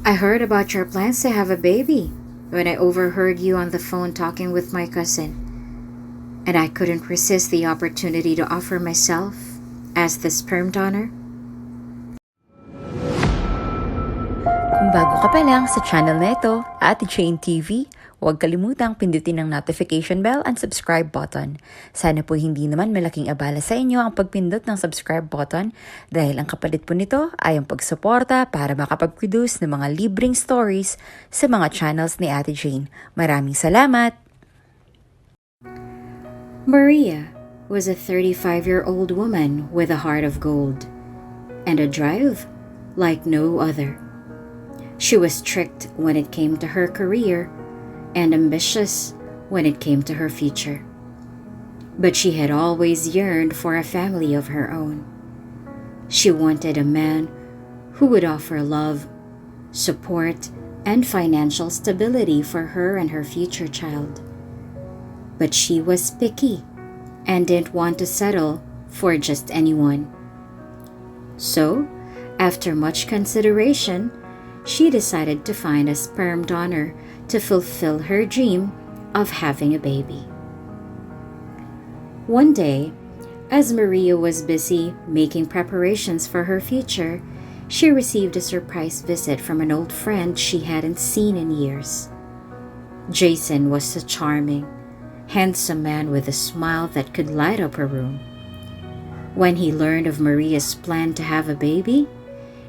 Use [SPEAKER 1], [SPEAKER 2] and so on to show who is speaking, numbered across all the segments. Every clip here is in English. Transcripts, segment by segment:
[SPEAKER 1] I heard about your plans to have a baby when I overheard you on the phone talking with my cousin, and I couldn't resist the opportunity to offer myself as the sperm donor.
[SPEAKER 2] Kung bago ka pa lang sa channel na ito, Ate Jane TV, huwag kalimutang pindutin ang notification bell and subscribe button. Sana po hindi naman malaking abala sa inyo ang pagpindot ng subscribe button dahil ang kapalit po nito ay ang pagsuporta para makapag-produce ng mga libreng stories sa mga channels ni Ate Jane. Maraming salamat!
[SPEAKER 1] Maria was a 35-year-old woman with a heart of gold and a drive like no other. She was strict when it came to her career and ambitious when it came to her future. But she had always yearned for a family of her own. She wanted a man who would offer love, support, and financial stability for her and her future child. But she was picky and didn't want to settle for just anyone. So, after much consideration, she decided to find a sperm donor to fulfill her dream of having a baby. One day, as Maria was busy making preparations for her future, she received a surprise visit from an old friend she hadn't seen in years. Jason was a charming, handsome man with a smile that could light up her room. When he learned of Maria's plan to have a baby,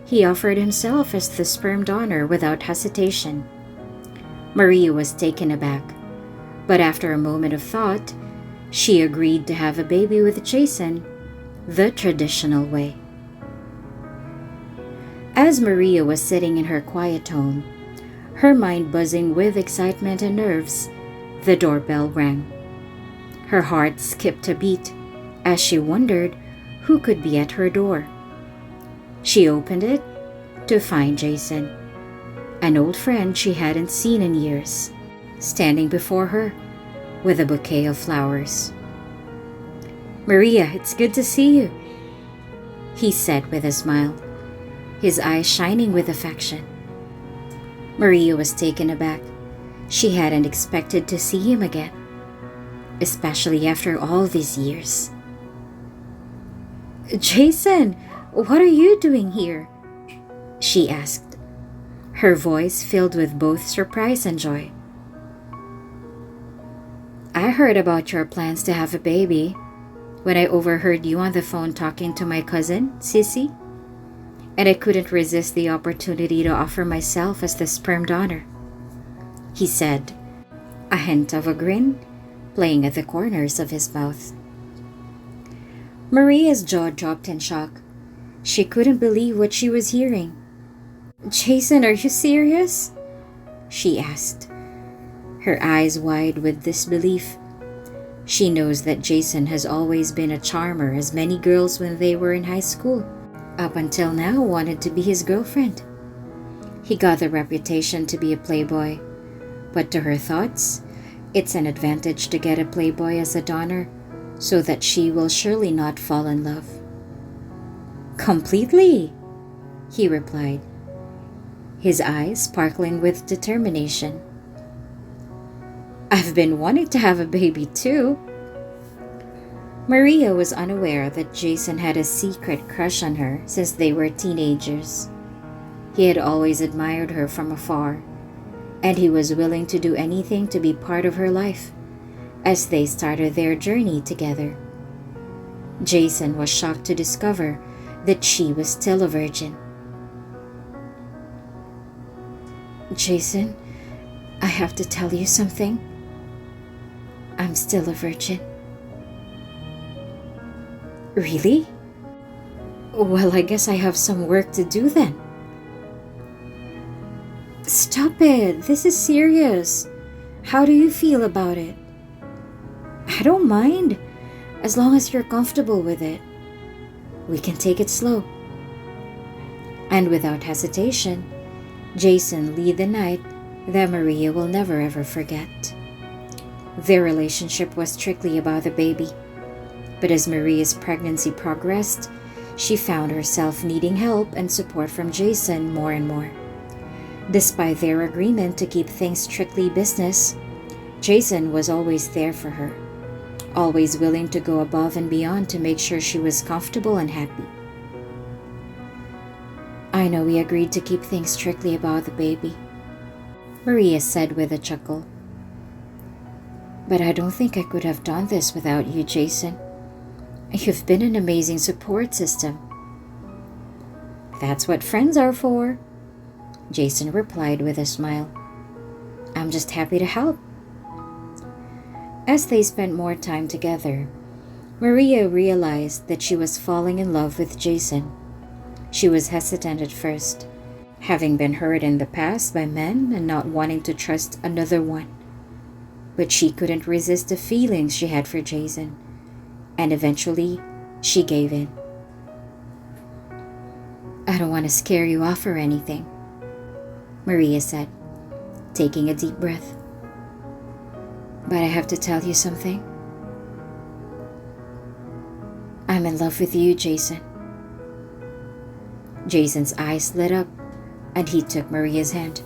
[SPEAKER 1] he offered himself as the sperm donor without hesitation. Maria was taken aback, but after a moment of thought, she agreed to have a baby with Jason the traditional way. As Maria was sitting in her quiet home, her mind buzzing with excitement and nerves, the doorbell rang. Her heart skipped a beat as she wondered who could be at her door. She opened it to find Jason, an old friend she hadn't seen in years, standing before her with a bouquet of flowers. "Maria, it's good to see you," he said with a smile, his eyes shining with affection. Maria was taken aback. She hadn't expected to see him again, especially after all these years. "Jason, what are you doing here?" she asked, her voice filled with both surprise and joy. "I heard about your plans to have a baby when I overheard you on the phone talking to my cousin, Sissy, and I couldn't resist the opportunity to offer myself as the sperm donor," he said, a hint of a grin playing at the corners of his mouth. Maria's jaw dropped in shock. She couldn't believe what she was hearing. "Jason, are you serious?" she asked, her eyes wide with disbelief. She knows that Jason has always been a charmer, as many girls when they were in high school, up until now, wanted to be his girlfriend. He got the reputation to be a playboy, but to her thoughts, it's an advantage to get a playboy as a donor, so that she will surely not fall in love. "Completely," he replied, his eyes sparkling with determination. "I've been wanting to have a baby too." Maria was unaware that Jason had a secret crush on her since they were teenagers. He had always admired her from afar, and he was willing to do anything to be part of her life as they started their journey together. Jason was shocked to discover that she was still a virgin. "Jason, I have to tell you something. I'm still a virgin." "Really? Well, I guess I have some work to do then." "Stop it. This is serious. How do you feel about it?" "I don't mind, as long as you're comfortable with it. We can take it slow." And without hesitation, Jason led the night that Maria will never ever forget. Their relationship was strictly about the baby, but as Maria's pregnancy progressed, she found herself needing help and support from Jason more and more. Despite their agreement to keep things strictly business, Jason was always there for her, always willing to go above and beyond to make sure she was comfortable and happy. "I know we agreed to keep things strictly about the baby," Maria said with a chuckle. "But I don't think I could have done this without you, Jason. You've been an amazing support system." "That's what friends are for," Jason replied with a smile. "I'm just happy to help." As they spent more time together, Maria realized that she was falling in love with Jason. She was hesitant at first, having been hurt in the past by men and not wanting to trust another one. But she couldn't resist the feelings she had for Jason, and eventually she gave in. "I don't want to scare you off or anything," Maria said, taking a deep breath. "But I have to tell you something. I'm in love with you, Jason." Jason's eyes lit up, and he took Maria's hand.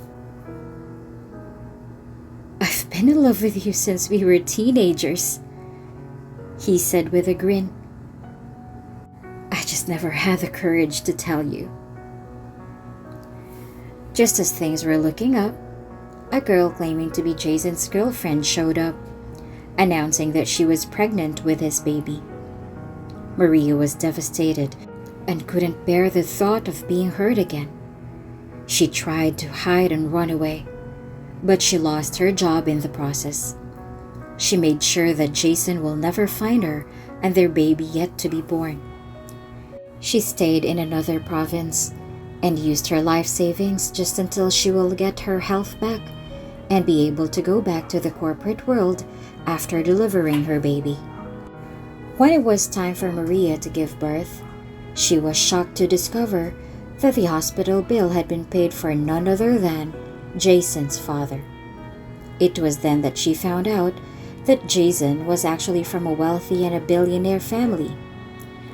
[SPEAKER 1] "I've been in love with you since we were teenagers," he said with a grin. "I just never had the courage to tell you." Just as things were looking up, a girl claiming to be Jason's girlfriend showed up, announcing that she was pregnant with his baby. Maria was devastated and couldn't bear the thought of being hurt again. She tried to hide and run away, but she lost her job in the process. She made sure that Jason will never find her and their baby yet to be born. She stayed in another province and used her life savings just until she will get her health back and be able to go back to the corporate world after delivering her baby. When it was time for Maria to give birth, she was shocked to discover that the hospital bill had been paid for none other than Jason's father. It was then that she found out that Jason was actually from a wealthy and a billionaire family.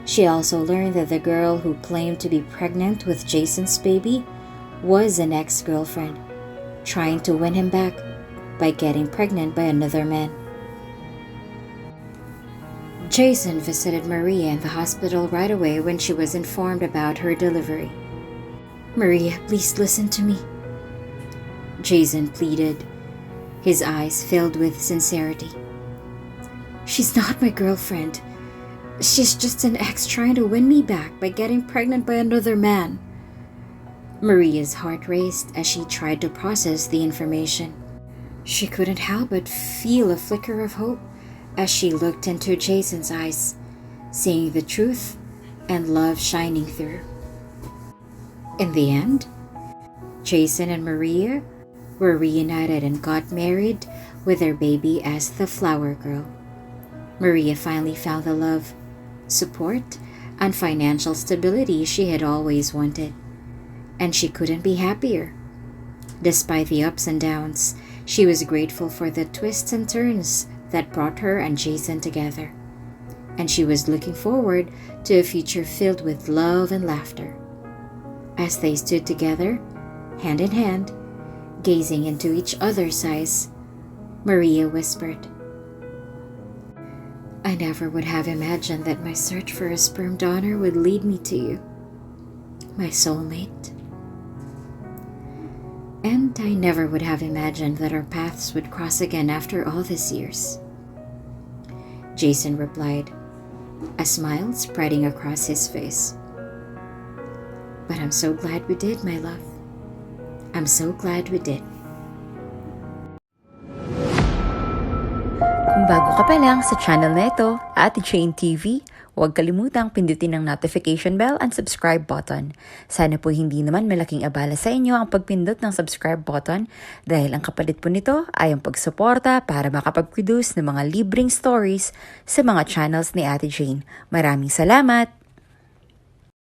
[SPEAKER 1] She also learned that the girl who claimed to be pregnant with Jason's baby was an ex-girlfriend, trying to win him back by getting pregnant by another man. Jason visited Maria in the hospital right away when she was informed about her delivery. "Maria, please listen to me," Jason pleaded, his eyes filled with sincerity. "She's not my girlfriend. She's just an ex trying to win me back by getting pregnant by another man." Maria's heart raced as she tried to process the information. She couldn't help but feel a flicker of hope as she looked into Jason's eyes, seeing the truth and love shining through. In the end, Jason and Maria were reunited and got married with their baby as the flower girl. Maria finally found the love, support, and financial stability she had always wanted, and she couldn't be happier. Despite the ups and downs, she was grateful for the twists and turns that brought her and Jason together, and she was looking forward to a future filled with love and laughter. As they stood together, hand in hand, gazing into each other's eyes, Maria whispered, "I never would have imagined that my search for a sperm donor would lead me to you, my soulmate. And I never would have imagined that our paths would cross again after all these years." Jason replied, a smile spreading across his face. "But I'm so glad we did, my love. I'm so glad we did."
[SPEAKER 2] Kung bago ka pa lang sa channel na ito, Ate Jane TV, huwag kalimutang pindutin ang notification bell and subscribe button. Sana po hindi naman malaking abala sa inyo ang pagpindot ng subscribe button dahil ang kapalit po nito ay ang pagsuporta para makapag-produce ng mga libreng stories sa mga channels ni Ate Jane. Maraming salamat!